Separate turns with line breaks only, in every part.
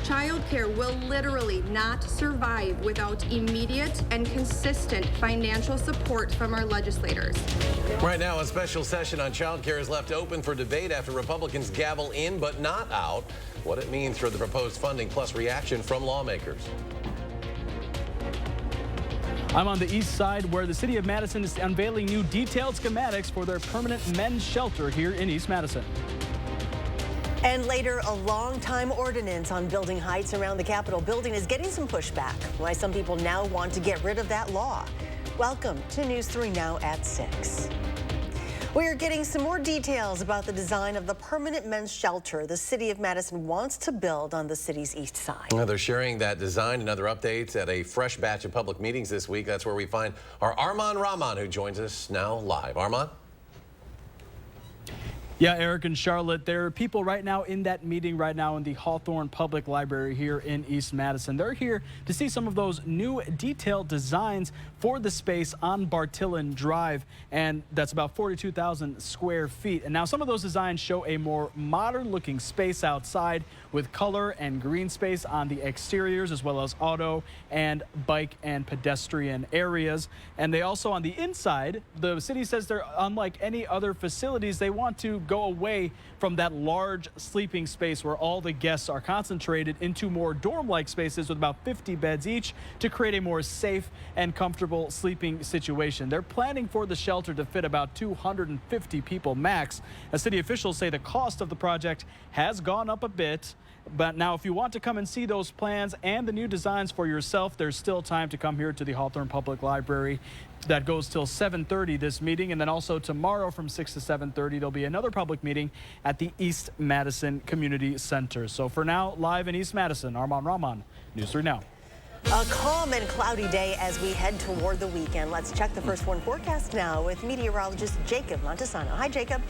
Childcare will literally not survive without immediate and consistent financial support from our legislators.
Right now, a special session on childcare is left open for debate after Republicans gavel in but not out. What it means for the proposed funding plus reaction from lawmakers.
I'm on the east side where the city of Madison is unveiling new detailed schematics for their permanent men's shelter here in East Madison.
And later, a long-time ordinance on building heights around the Capitol building is getting some pushback. Why some people now want to get rid of that law. Welcome to News 3 Now at 6. We are getting some more details about the design of the permanent men's shelter the city of Madison wants to build on the city's east side.
Well, they're sharing that design and other updates at a fresh batch of public meetings this week. That's where we find our Arman Rahman, who joins us now live. Arman?
Yeah, Eric and Charlotte, there are people right now in that meeting right now in the Hawthorne Public Library here in East Madison. They're here to see some of those new detailed designs for the space on Bartillon Drive, and that's about 42,000 square feet. And now some of those designs show a more modern looking space outside with color and green space on the exteriors, as well as auto and bike and pedestrian areas. And they also on the inside, the city says they're unlike any other facilities. They want to go away from that large sleeping space where all the guests are concentrated into more dorm-like spaces with about 50 beds each to create a more safe and comfortable sleeping situation. They're planning for the shelter to fit about 250 people max. As city officials say the cost of the project has gone up a bit. But now if you want to come and see those plans and the new designs for yourself, there's still time to come here to the Hawthorne Public Library. That goes till 7:30 this meeting, and then also tomorrow from 6 to 7:30 there'll be another public meeting at the East Madison Community Center. So for now, live in East Madison, Arman Rahman, News 3 Now.
A calm and cloudy day as we head toward the weekend. Let's check the first one forecast now with meteorologist Jacob Montesano. Hi, Jacob.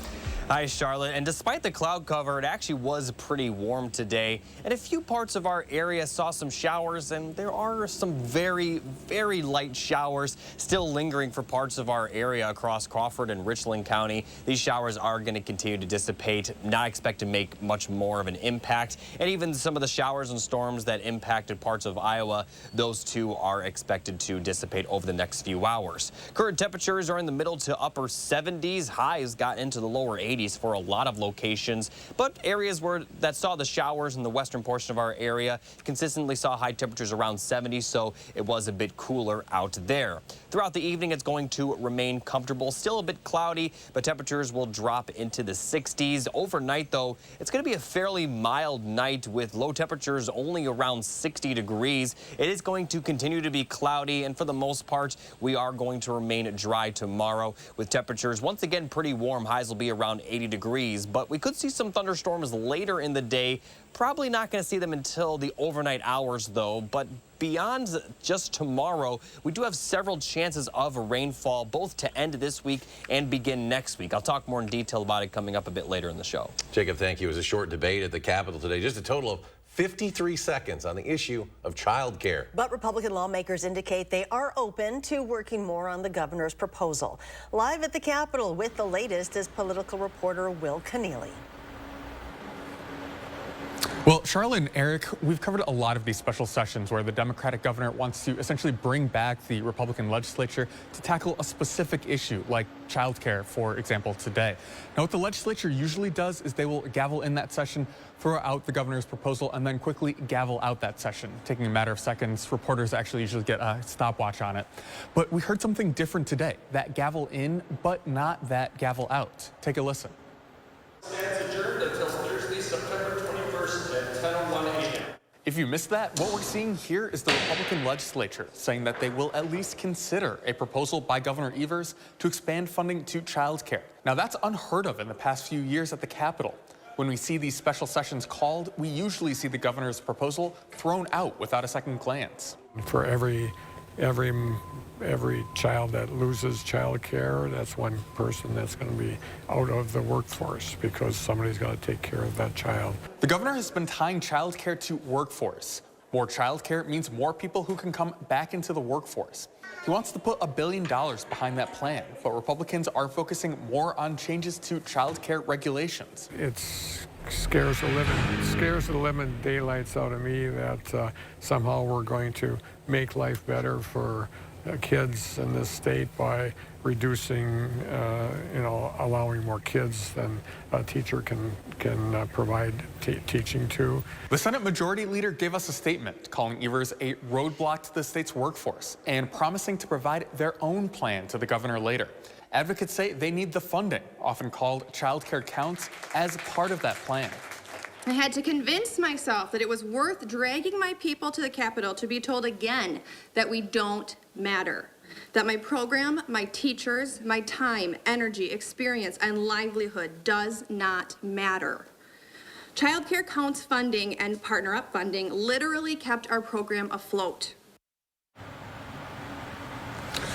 Hi, Charlotte. And despite the cloud cover, it actually was pretty warm today. And a few parts of our area saw some showers, and there are some very, very light showers still lingering for parts of our area across Crawford and Richland County. These showers are going to continue to dissipate, not expect to make much more of an impact. And even some of the showers and storms that impacted parts of Iowa, those too are expected to dissipate over the next few hours. Current temperatures are in the middle to upper 70s. Highs got into the lower 80s for a lot of locations, but areas that saw the showers in the western portion of our area consistently saw high temperatures around 70, so it was a bit cooler out there. Throughout the evening, it's going to remain comfortable, still a bit cloudy, but temperatures will drop into the 60s. Overnight, though, it's going to be a fairly mild night with low temperatures only around 60 degrees. It is going to continue to be cloudy, and for the most part, we are going to remain dry tomorrow with temperatures once again pretty warm. Highs will be around 80 degrees, but we could see some thunderstorms later in the day. Probably not going to see them until the overnight hours, though. But beyond just tomorrow, we do have several chances of rainfall, both to end this week and begin next week. I'll talk more in detail about it coming up a bit later in the show.
Jacob, thank you. It was a short debate at the Capitol today. Just a total of 53 seconds on the issue of child care.
But Republican lawmakers indicate they are open to working more on the governor's proposal. Live at the Capitol with the latest is political reporter Will Keneally.
Well, Charlotte and Eric, we've covered a lot of these special sessions where the Democratic governor wants to essentially bring back the Republican legislature to tackle a specific issue like childcare, for example, today. Now, what the legislature usually does is they will gavel in that session, throw out the governor's proposal, and then quickly gavel out that session, taking a matter of seconds. Reporters actually usually get a stopwatch on it. But we heard something different today, that gavel in, but not that gavel out. Take a listen.
Stands adjourned until Thursday, September 21st at 10:01 a.m.
If you missed that, what we're seeing here is the Republican legislature saying that they will at least consider a proposal by Governor Evers to expand funding to child care. Now, that's unheard of in the past few years at the Capitol. When we see these special sessions called, we usually see the governor's proposal thrown out without a second glance.
For every child that loses child care, that's one person that's going to be out of the workforce because somebody's got to take care of that child.
The governor has been tying child care to workforce. More child care means more people who can come back into the workforce. He wants to put $1 billion behind that plan, but Republicans are focusing more on changes to child care regulations.
It's scares the living daylights out of me that somehow we're going to make life better for kids in this state by reducing, allowing more kids than a teacher can provide teaching to.
The Senate Majority Leader gave us a statement calling Evers a roadblock to the state's workforce and promising to provide their own plan to the governor later. Advocates say they need the funding, often called child care counts, as part of that plan.
I had to convince myself that it was worth dragging my people to the Capitol to be told again that we don't matter. That my program, my teachers, my time, energy, experience, and livelihood does not matter. Child Care Counts funding and Partner Up funding literally kept our program afloat.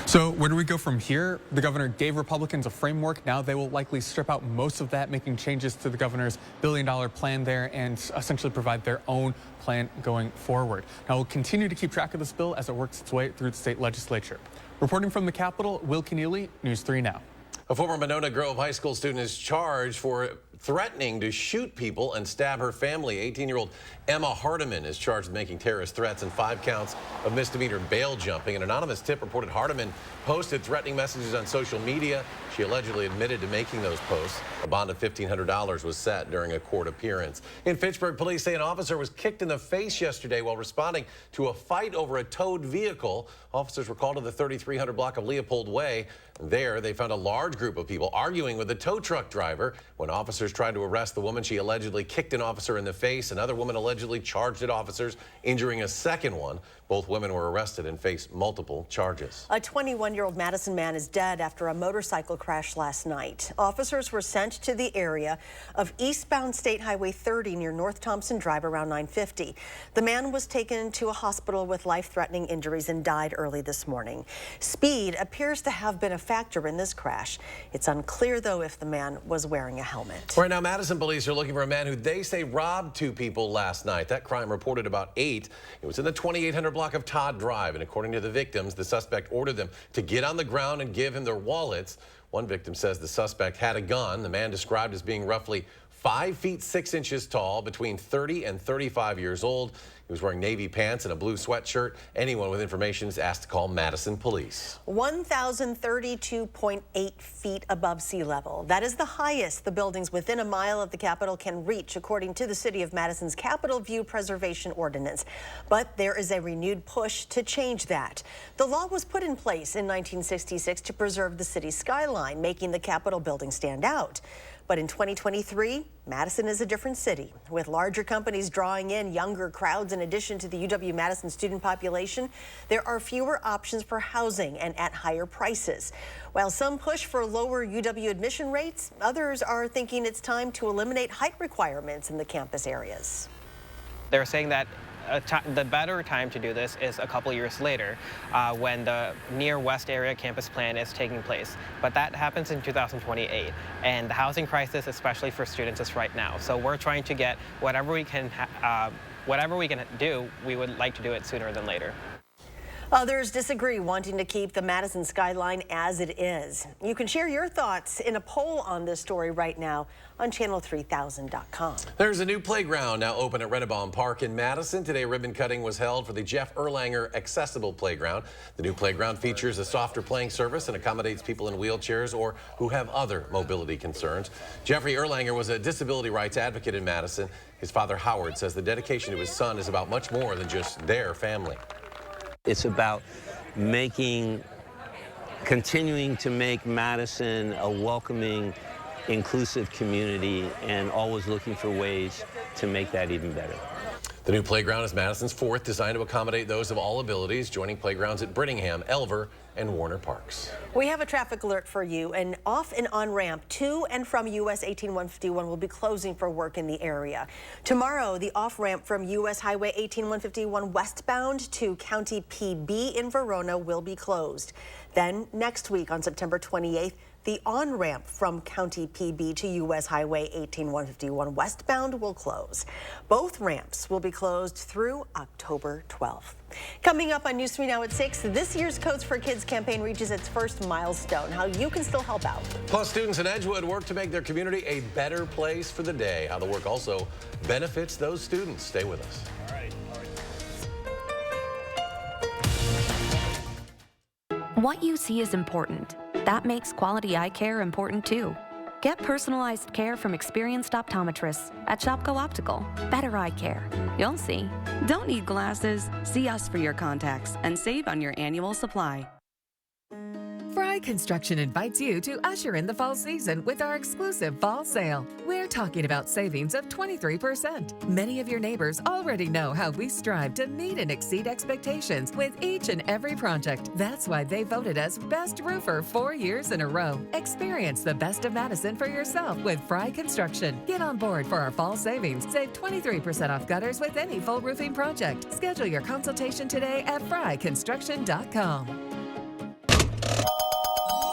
So where do we go from here? The governor gave Republicans a framework. Now they will likely strip out most of that, making changes to the governor's billion-dollar plan there and essentially provide their own plan going forward. Now we'll continue to keep track of this bill as it works its way through the state legislature. Reporting from the Capitol, Will Keneally, News 3 Now.
A former Monona Grove High School student is charged for threatening to shoot people and stab her family. 18-year-old Emma Hardiman is charged with making terrorist threats and 5 counts of misdemeanor bail jumping. An anonymous tip reported Hardiman posted threatening messages on social media. She allegedly admitted to making those posts. A bond of $1,500 was set during a court appearance. In Fitchburg, police say an officer was kicked in the face yesterday while responding to a fight over a towed vehicle. Officers were called to the 3300 block of Leopold Way. There, they found a large group of people arguing with the tow truck driver. When officers tried to arrest the woman, she allegedly kicked an officer in the face. Another woman allegedly charged at officers, injuring a second one. Both women were arrested and face multiple charges.
A 21-year-old Madison man is dead after a motorcycle crash last night. Officers were sent to the area of eastbound State Highway 30 near North Thompson Drive around 9:50. The man was taken to a hospital with life-threatening injuries and died early this morning. Speed appears to have been a factor in this crash. It's unclear, though, if the man was wearing a helmet.
Right now, Madison police are looking for a man who they say robbed 2 people last night. That crime reported about 8. It was in the 2800 block of Todd Drive, and according to the victims, the suspect ordered them to get on the ground and give him their wallets. One victim says the suspect had a gun. The man described as being roughly 5 feet 6 inches tall, between 30 and 35 years old. He was wearing navy pants and a blue sweatshirt. Anyone with information is asked to call Madison police.
1,032.8 feet above sea level. That is the highest the buildings within a mile of the Capitol can reach, according to the City of Madison's Capitol View Preservation Ordinance. But there is a renewed push to change that. The law was put in place in 1966 to preserve the city's skyline, making the Capitol building stand out. But in 2023, Madison is a different city, with larger companies drawing in younger crowds. In addition to the UW-Madison student population, there are fewer options for housing and at higher prices. While some push for lower UW admission rates, others are thinking it's time to eliminate height requirements in the campus areas.
They're saying that the better time to do this is a couple years later when the near west area campus plan is taking place. But that happens in 2028, and the housing crisis, especially for students, is right now. So we're trying to get whatever we can do, we would like to do it sooner than later.
Others disagree, wanting to keep the Madison skyline as it is. You can share your thoughts in a poll on this story right now on channel3000.com.
There's a new playground now open at Renabaum Park in Madison. Today, ribbon cutting was held for the Jeff Erlanger Accessible Playground. The new playground features a softer playing surface and accommodates people in wheelchairs or who have other mobility concerns. Jeffrey Erlanger was a disability rights advocate in Madison. His father, Howard, says the dedication to his son is about much more than just their family.
It's about continuing to make Madison a welcoming, inclusive community, and always looking for ways to make that even better.
The new playground is Madison's 4th, designed to accommodate those of all abilities, joining playgrounds at Brittingham, Elver, and Warner Parks.
We have a traffic alert for you. An off and on ramp to and from US 18151 will be closing for work in the area. Tomorrow, the off ramp from US Highway 18151 westbound to County PB in Verona will be closed. Then next week on September 28th, The on-ramp from County PB to U.S. Highway 18151 westbound will close. Both ramps will be closed through October 12th. Coming up on News 3 Now at 6, this year's Codes for Kids campaign reaches its first milestone. How you can still help out.
Plus, students in Edgewood work to make their community a better place for the day. How the work also benefits those students. Stay with us.
What you see is important. That makes quality eye care important too. Get personalized care from experienced optometrists at Shopko Optical. Better eye care. You'll see. Don't need glasses. See us for your contacts and save on your annual supply.
Fry Construction invites you to usher in the fall season with our exclusive fall sale. We're talking about savings of 23%. Many of your neighbors already know how we strive to meet and exceed expectations with each and every project. That's why they voted us Best Roofer 4 years in a row. Experience the best of Madison for yourself with Fry Construction. Get on board for our fall savings. Save 23% off gutters with any full roofing project. Schedule your consultation today at fryconstruction.com.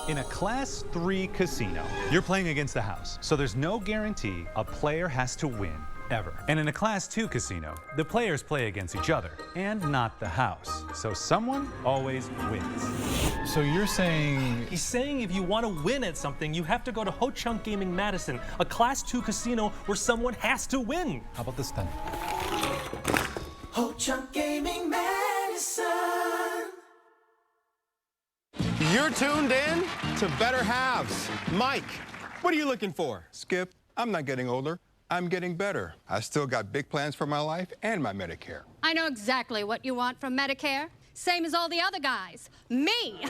In a Class 3 casino, you're playing against the house, so there's no guarantee a player has to win, ever. And in a Class 2 casino, the players play against each other, and not the house, so someone always wins.
So you're saying...
He's saying if you want to win at something, you have to go to Ho Chunk Gaming Madison, a Class 2 casino where someone has to win.
How about this then?
Ho Chunk Gaming Madison.
You're tuned in to Better Halves. Mike, what are you looking for?
Skip, I'm not getting older. I'm getting better. I still got big plans for my life and my Medicare.
I know exactly what you want from Medicare. Same as all the other guys. Me!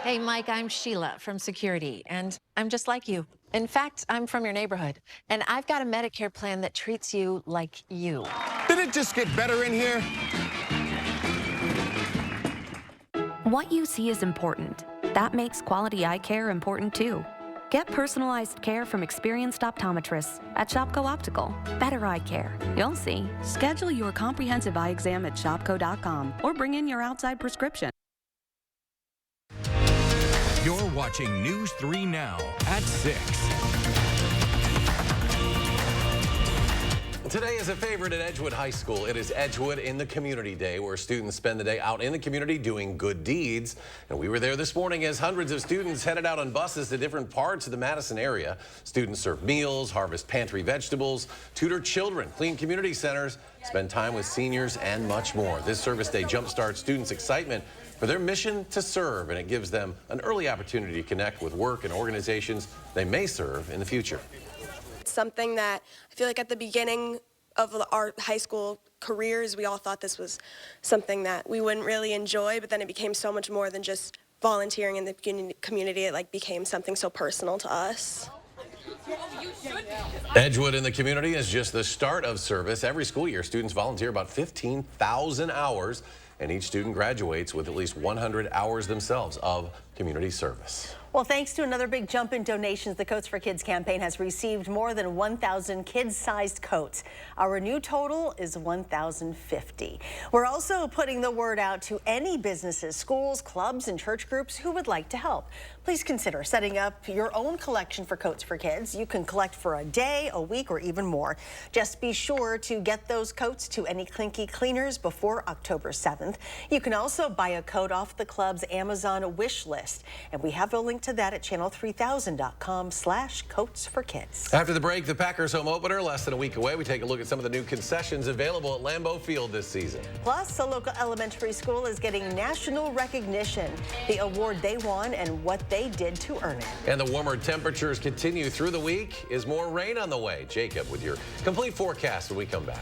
Hey, Mike, I'm Sheila from Security, and I'm just like you. In fact, I'm from your neighborhood, and I've got a Medicare plan that treats you like you.
Did it just get better in here?
What you see is important. That makes quality eye care important too. Get personalized care from experienced optometrists at Shopko Optical. Better eye care. You'll see. Schedule your comprehensive eye exam at shopko.com or bring in your outside prescription.
You're watching News 3 Now at 6.
Today is a favorite at Edgewood High School. It is Edgewood in the Community Day, where students spend the day out in the community doing good deeds. And we were there this morning as hundreds of students headed out on buses to different parts of the Madison area. Students serve meals, harvest pantry vegetables, tutor children, clean community centers, spend time with seniors, and much more. This service day jumpstarts students' excitement for their mission to serve, and it gives them an early opportunity to connect with work and organizations they may serve in the future.
It's something that I feel like at the beginning of our high school careers, we all thought this was something that we wouldn't really enjoy, but then it became so much more than just volunteering in the community. It became something so personal to us.
Edgewood in the Community is just the start of service. Every school year, students volunteer about 15,000 hours, and each student graduates with at least 100 hours themselves of community service.
Well, thanks to another big jump in donations, the Coats for Kids campaign has received more than 1,000 kids-sized coats. Our new total is 1,050. We're also putting the word out to any businesses, schools, clubs, and church groups who would like to help. Please consider setting up your own collection for Coats for Kids. You can collect for a day, a week, or even more. Just be sure to get those coats to any Clinky cleaners before October 7th. You can also buy a coat off the club's Amazon wish list, and we have a link to that at channel3000.com/coatsforkids.
After the break, the Packers home opener less than a week away. We take a look at some of the new concessions available at Lambeau Field this season.
Plus, a local elementary school is getting national recognition, the award they won and what they did to earn it.
And the warmer temperatures continue through the week. Is more rain on the way? Jacob with your complete forecast when we come back.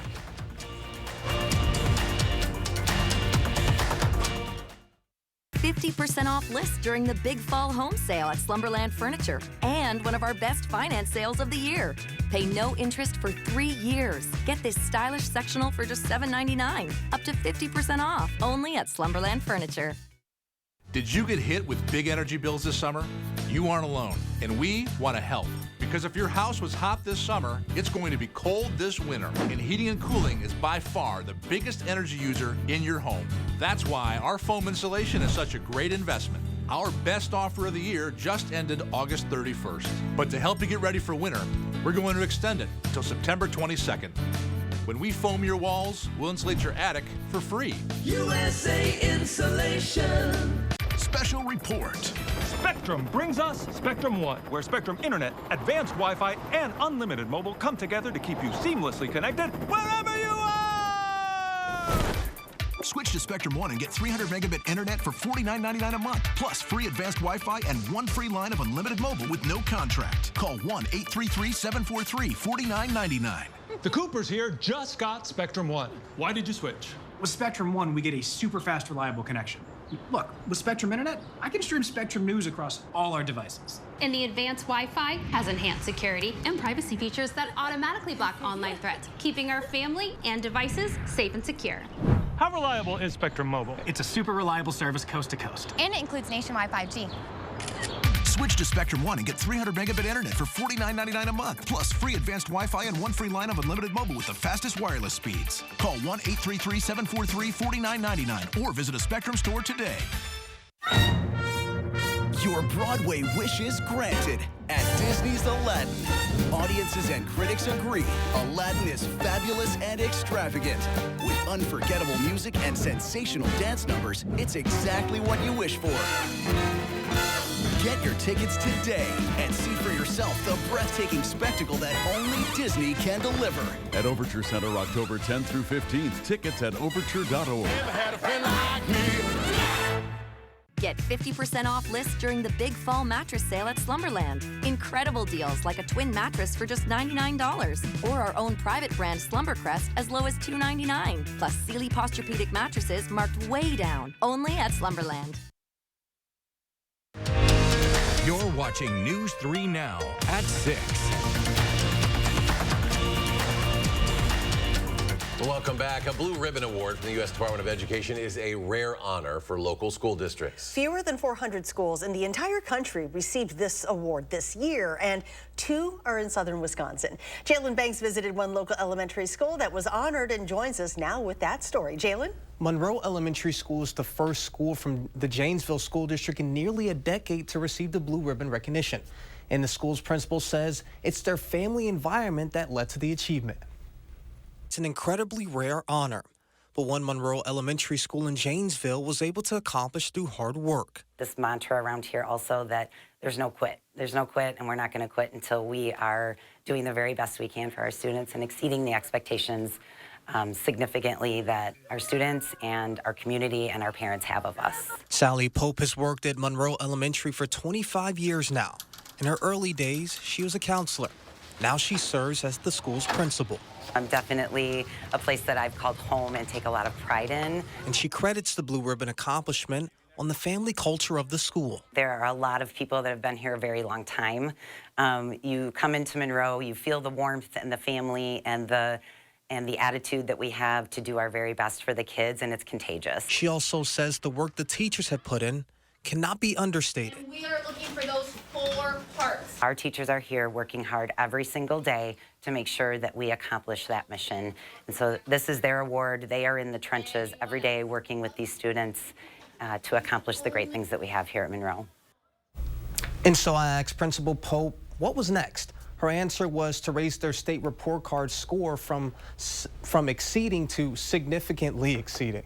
50% off lists during the big fall home sale at Slumberland Furniture, and one of our best finance sales of the year. Pay no interest for 3 years. Get this stylish sectional for just $7.99, up to 50% off, only at Slumberland Furniture.
Did you get hit with big energy bills this summer? You aren't alone, and we want to help. Because if your house was hot this summer, it's going to be cold this winter, and heating and cooling is by far the biggest energy user in your home. That's why our foam insulation is such a great investment. Our best offer of the year just ended August 31st. But to help you get ready for winter, we're going to extend it until September 22nd. When we foam your walls, we'll insulate your attic for free.
USA Insulation.
Special report.
Spectrum brings us Spectrum One, where Spectrum Internet, advanced Wi-Fi, and unlimited mobile come together to keep you seamlessly connected wherever you are!
Switch to Spectrum One and get 300 megabit internet for $49.99 a month, plus free advanced Wi-Fi and one free line of unlimited mobile with no contract. Call 1-833-743-4999.
The Coopers here just got Spectrum One. Why did you switch?
With Spectrum One, we get a super fast, reliable connection. Look, with Spectrum Internet, I can stream Spectrum News across all our devices.
And the advanced Wi-Fi has enhanced security and privacy features that automatically block online threats, keeping our family and devices safe and secure.
How reliable is Spectrum Mobile?
It's a super reliable service coast to coast.
And it includes nationwide 5G.
Switch to Spectrum One and get 300 megabit internet for $49.99 a month, plus free advanced Wi-Fi and one free line of unlimited mobile with the fastest wireless speeds. Call 1-833-743-4999 or visit a Spectrum store today.
Your Broadway wish is granted at Disney's Aladdin. Audiences and critics agree Aladdin is fabulous and extravagant. With unforgettable music and sensational dance numbers, it's exactly what you wish for. Get your tickets today and see for yourself the breathtaking spectacle that only Disney can deliver.
At Overture Center, October 10th through 15th. Tickets at overture.org.
Get 50% off lists during the big fall mattress sale at Slumberland. Incredible deals like a twin mattress for just $99, or our own private brand Slumbercrest as low as $299, plus Sealy Posturepedic mattresses marked way down, only at Slumberland.
You're watching News 3 Now at 6.
Welcome back. A Blue Ribbon Award from the U.S. Department of Education is a rare honor for local school districts.
Fewer than 400 schools in the entire country received this award this year, and 2 are in southern Wisconsin. Jalen Banks visited one local elementary school that was honored and joins us now with that story. Jalen?
Monroe Elementary School is the first school from the Janesville School District in nearly a decade to receive the Blue Ribbon recognition. And the school's principal says it's their family environment that led to the achievement. It's an incredibly rare honor, but one Monroe Elementary School in Janesville was able to accomplish through hard work.
This mantra around here also that there's no quit. There's no quit, and we're not going to quit until we are doing the very best we can for our students and exceeding the expectations significantly that our students and our community and our parents have of us.
Sally Pope has worked at Monroe Elementary for 25 years now. In her early days, she was a counselor. Now she serves as the school's principal.
I'm definitely a place that I've called home and take a lot of pride in.
And she credits the Blue Ribbon accomplishment on the family culture of the school.
There are a lot of people that have been here a very long time. You come into Monroe, you feel the warmth and the family and the attitude that we have to do our very best for the kids, and it's contagious.
She also says the work the teachers have put in cannot be understated.
And we are looking for those 4 parts.
Our teachers are here working hard every single day to make sure that we accomplish that mission. And so this is their award. They are in the trenches every day working with these students to accomplish the great things that we have here at Monroe.
And so I asked Principal Pope, what was next? Her answer was to raise their state report card score from exceeding to significantly exceeding.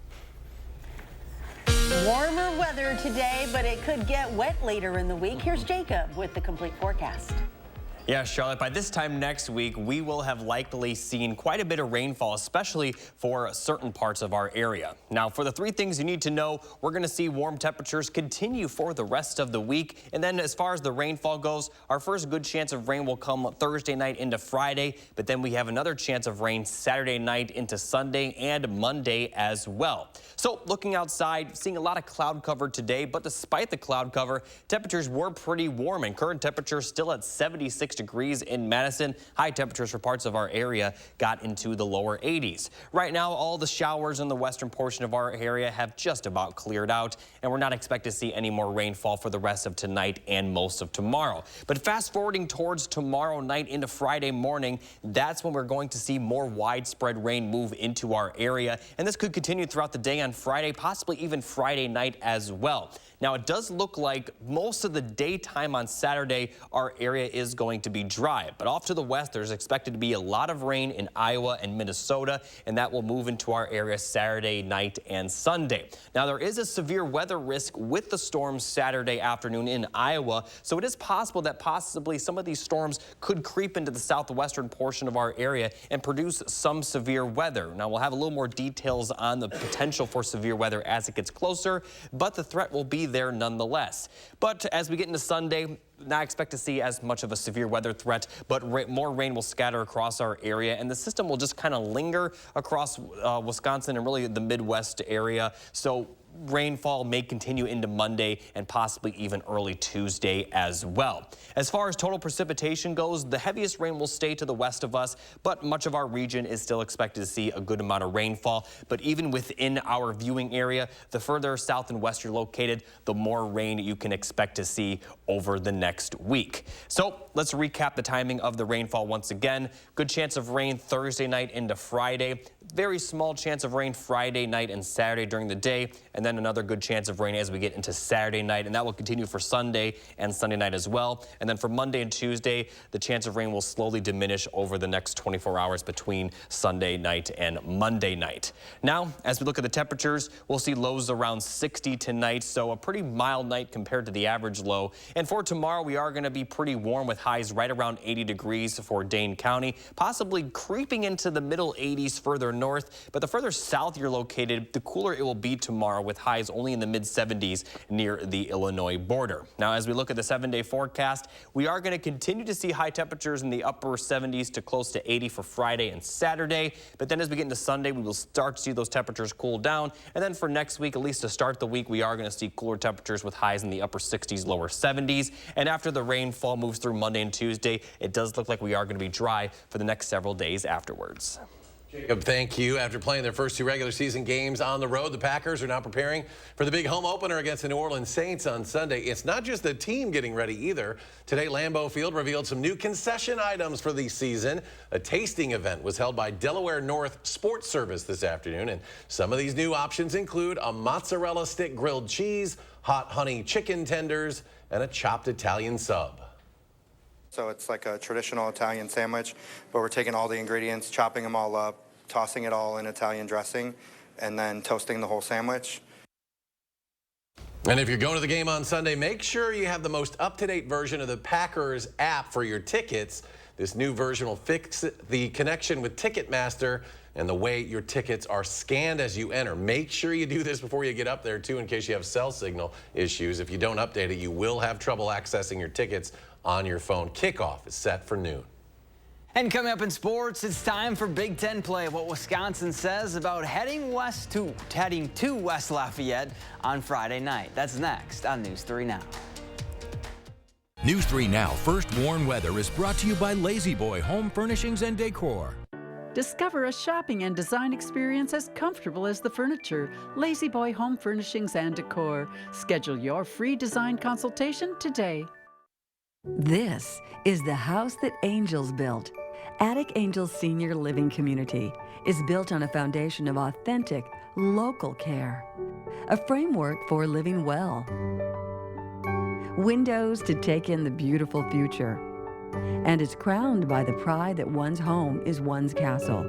Warmer weather today, but it could get wet later in the week. Here's Jacob with the complete forecast.
Yeah, Charlotte, by this time next week, we will have likely seen quite a bit of rainfall, especially for certain parts of our area. Now, for the 3 things you need to know, we're going to see warm temperatures continue for the rest of the week. And then as far as the rainfall goes, our first good chance of rain will come Thursday night into Friday, but then we have another chance of rain Saturday night into Sunday and Monday as well. So looking outside, seeing a lot of cloud cover today, but despite the cloud cover, temperatures were pretty warm, and current temperatures still at 76 degrees in Madison. High temperatures for parts of our area got into the lower 80s. Right now, all the showers in the western portion of our area have just about cleared out, and we're not expected to see any more rainfall for the rest of tonight and most of tomorrow. But fast forwarding towards tomorrow night into Friday morning, that's when we're going to see more widespread rain move into our area, and this could continue throughout the day on Friday, possibly even Friday night as well. Now, it does look like most of the daytime on Saturday, our area is going to be dry. But off to the west, there's expected to be a lot of rain in Iowa and Minnesota, and that will move into our area Saturday night and Sunday. Now, there is a severe weather risk with the storms Saturday afternoon in Iowa, so it is possible that possibly some of these storms could creep into the southwestern portion of our area and produce some severe weather. Now, we'll have a little more details on the potential for severe weather as it gets closer, but the threat will be there nonetheless. But as we get into Sunday, not expect to see as much of a severe weather threat, but more rain will scatter across our area, and the system will just kind of linger across Wisconsin and really the Midwest area. So rainfall may continue into Monday and possibly even early Tuesday as well. As far as total precipitation goes, the heaviest rain will stay to the west of us, but much of our region is still expected to see a good amount of rainfall. But even within our viewing area, the further south and west you're located, the more rain you can expect to see over the next week. So let's recap the timing of the rainfall once again. Good chance of rain Thursday night into Friday. Very small chance of rain Friday night and Saturday during the day, and then another good chance of rain as we get into Saturday night, and that will continue for Sunday and Sunday night as well. And then for Monday and Tuesday, the chance of rain will slowly diminish over the next 24 hours between Sunday night and Monday night. Now, as we look at the temperatures, we'll see lows around 60 tonight, so a pretty mild night compared to the average low. And for tomorrow, we are going to be pretty warm with highs right around 80 degrees for Dane County, possibly creeping into the middle 80s further north. But the further south you're located, the cooler it will be tomorrow with highs only in the mid-70s near the Illinois border. Now, as we look at the 7-day forecast, we are going to continue to see high temperatures in the upper 70s to close to 80 for Friday and Saturday. But then as we get into Sunday, we will start to see those temperatures cool down. And then for next week, at least to start the week, we are going to see cooler temperatures with highs in the upper 60s, lower 70s. And after the rainfall moves through Monday and Tuesday, it does look like we are going to be dry for the next several days afterwards.
Jacob, thank you. After playing their first 2 regular season games on the road, the Packers are now preparing for the big home opener against the New Orleans Saints on Sunday. It's not just the team getting ready either. Today, Lambeau Field revealed some new concession items for the season. A tasting event was held by Delaware North Sports Service this afternoon, and some of these new options include a mozzarella stick grilled cheese, hot honey chicken tenders, and a chopped Italian sub.
So it's like a traditional Italian sandwich, but we're taking all the ingredients, chopping them all up, tossing it all in Italian dressing, and then toasting the whole sandwich.
And if you're going to the game on Sunday, make sure you have the most up-to-date version of the Packers app for your tickets. This new version will fix the connection with Ticketmaster and the way your tickets are scanned as you enter. Make sure you do this before you get up there, too, in case you have cell signal issues. If you don't update it, you will have trouble accessing your tickets on your phone. Kickoff is set for noon.
And coming up in sports, it's time for Big Ten play. What Wisconsin says about heading to West Lafayette on Friday night. That's next on News 3 Now.
News 3 Now First Warn Weather is brought to you by Lazy Boy Home Furnishings and Decor.
Discover a shopping and design experience as comfortable as the furniture. Lazy Boy Home Furnishings and Decor. Schedule your free design consultation today.
This is the house that angels built. Attic Angels Senior Living Community is built on a foundation of authentic, local care. A framework for living well. Windows to take in the beautiful future. And it's crowned by the pride that one's home is one's castle.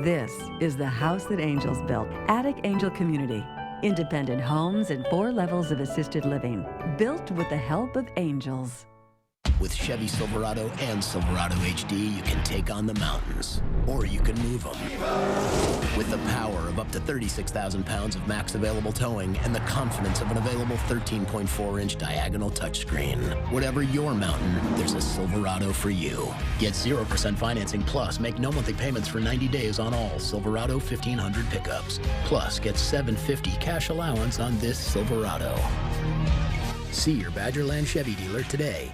This is the house that angels built. Attic Angel Community. Independent homes and 4 levels of assisted living. Built with the help of angels.
With Chevy Silverado and Silverado HD, you can take on the mountains, or you can move them. With the power of up to 36,000 pounds of max available towing and the confidence of an available 13.4-inch diagonal touchscreen. Whatever your mountain, there's a Silverado for you. Get 0% financing plus make no monthly payments for 90 days on all Silverado 1500 pickups. Plus, get $750 cash allowance on this Silverado. See your Badgerland Chevy dealer today.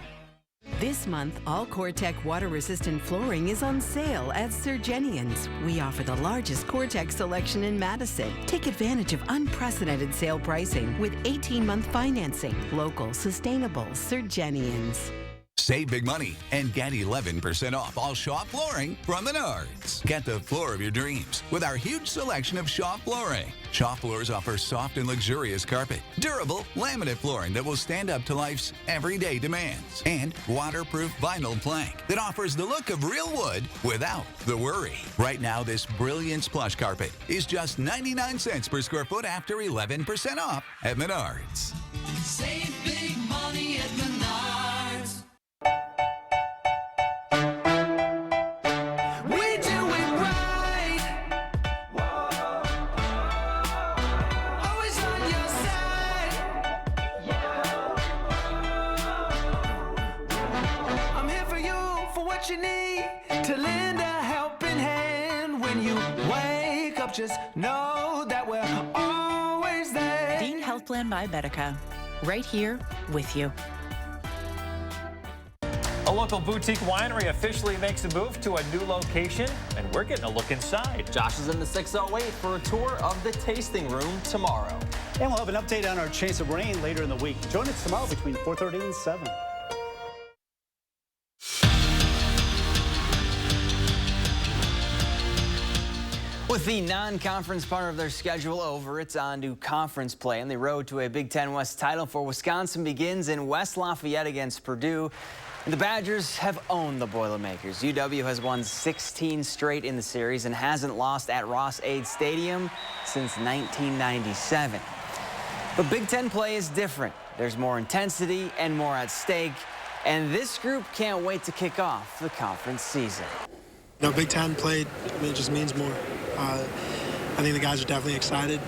This month, all COREtec water-resistant flooring is on sale at Surgenian's. We offer the largest COREtec selection in Madison. Take advantage of unprecedented sale pricing with 18-month financing. Local, sustainable Surgenian's.
Save big money and get 11% off all Shaw flooring from Menards. Get the floor of your dreams with our huge selection of Shaw flooring. Shaw floors offer soft and luxurious carpet, durable laminate flooring that will stand up to life's everyday demands, and waterproof vinyl plank that offers the look of real wood without the worry. Right now, this brilliant plush carpet is just 99 cents per square foot after 11% off at Menards.
Save big money at Menards. We do it right. Always on your side. I'm here for you, for what you need, to lend a helping hand when you wake up. Just know that we're always there.
Dean Health Plan by Medica. Right here with you.
A local boutique winery officially makes a move to a new location, and we're getting a look inside.
Josh is in the 608 for a tour of the tasting room tomorrow.
And we'll have an update on our chance of rain later in the week. Join us tomorrow between 4:30 and 7.
With the non-conference part of their schedule over, it's on to conference play, and the road to a Big Ten West title for Wisconsin begins in West Lafayette against Purdue. And the Badgers have owned the Boilermakers. UW has won 16 straight in the series and hasn't lost at Ross-Ade Stadium since 1997. But Big Ten play is different. There's more intensity and more at stake, and this group can't wait to kick off the conference season.
You know, Big Ten play, it just means more. I think the guys are definitely excited.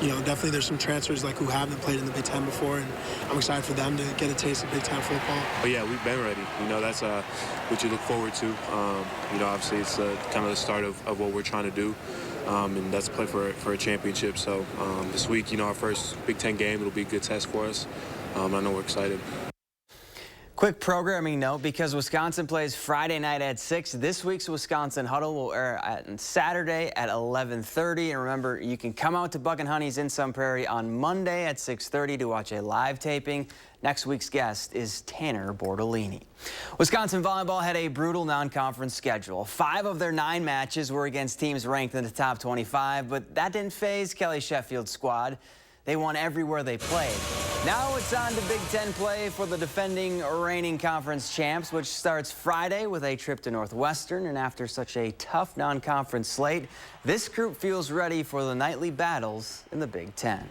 You know, definitely there's some transfers like who haven't played in the Big Ten before, and I'm excited for them to get a taste of Big Ten football.
But yeah, we've been ready. You know, that's what you look forward to. You know, obviously it's kind of the start of what we're trying to do, and that's play for a championship. So this week, you know, our first Big Ten game, it'll be a good test for us. I know we're excited.
Quick programming note, because Wisconsin plays Friday night at 6, this week's Wisconsin Huddle will air on Saturday at 11:30. And remember, you can come out to Buck and Honey's in Sun Prairie on Monday at 6:30 to watch a live taping. Next week's guest is Tanner Bordolini. Wisconsin volleyball had a brutal non-conference schedule. 5 of their 9 matches were against teams ranked in the top 25, but that didn't faze Kelly Sheffield's squad. They won everywhere they played. Now it's on to Big Ten play for the defending reigning conference champs, which starts Friday with a trip to Northwestern. And after such a tough non-conference slate, this group feels ready for the nightly battles in the Big Ten.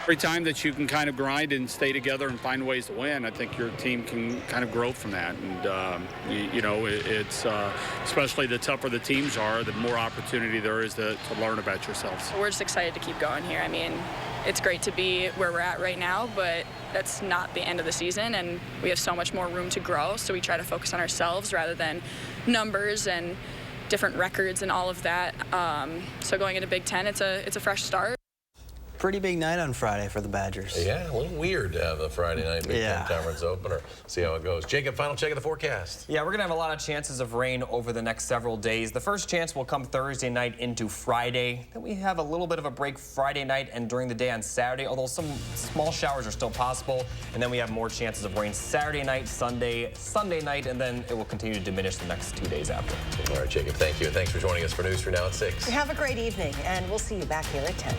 Every time that you can kind of grind and stay together and find ways to win, I think your team can kind of grow from that. And, you know, it's especially the tougher the teams are, the more opportunity there is to learn about yourselves.
We're just excited to keep going here. I mean, it's great to be where we're at right now, but that's not the end of the season, and we have so much more room to grow, so we try to focus on ourselves rather than numbers and different records and all of that. So going into Big Ten, it's a fresh start.
Pretty big night on Friday for the Badgers.
Yeah, a little weird to have a Friday night Big Ten Conference opener. See how it goes. Jacob, final check of the forecast.
Yeah, we're going to have a lot of chances of rain over the next several days. The first chance will come Thursday night into Friday. Then we have a little bit of a break Friday night and during the day on Saturday, although some small showers are still possible. And then we have more chances of rain Saturday night, Sunday night, and then it will continue to diminish the next 2 days after.
All right, Jacob, thank you. Thanks for joining us for News 3 Now at 6.
Have a great evening, and we'll see you back here at 10.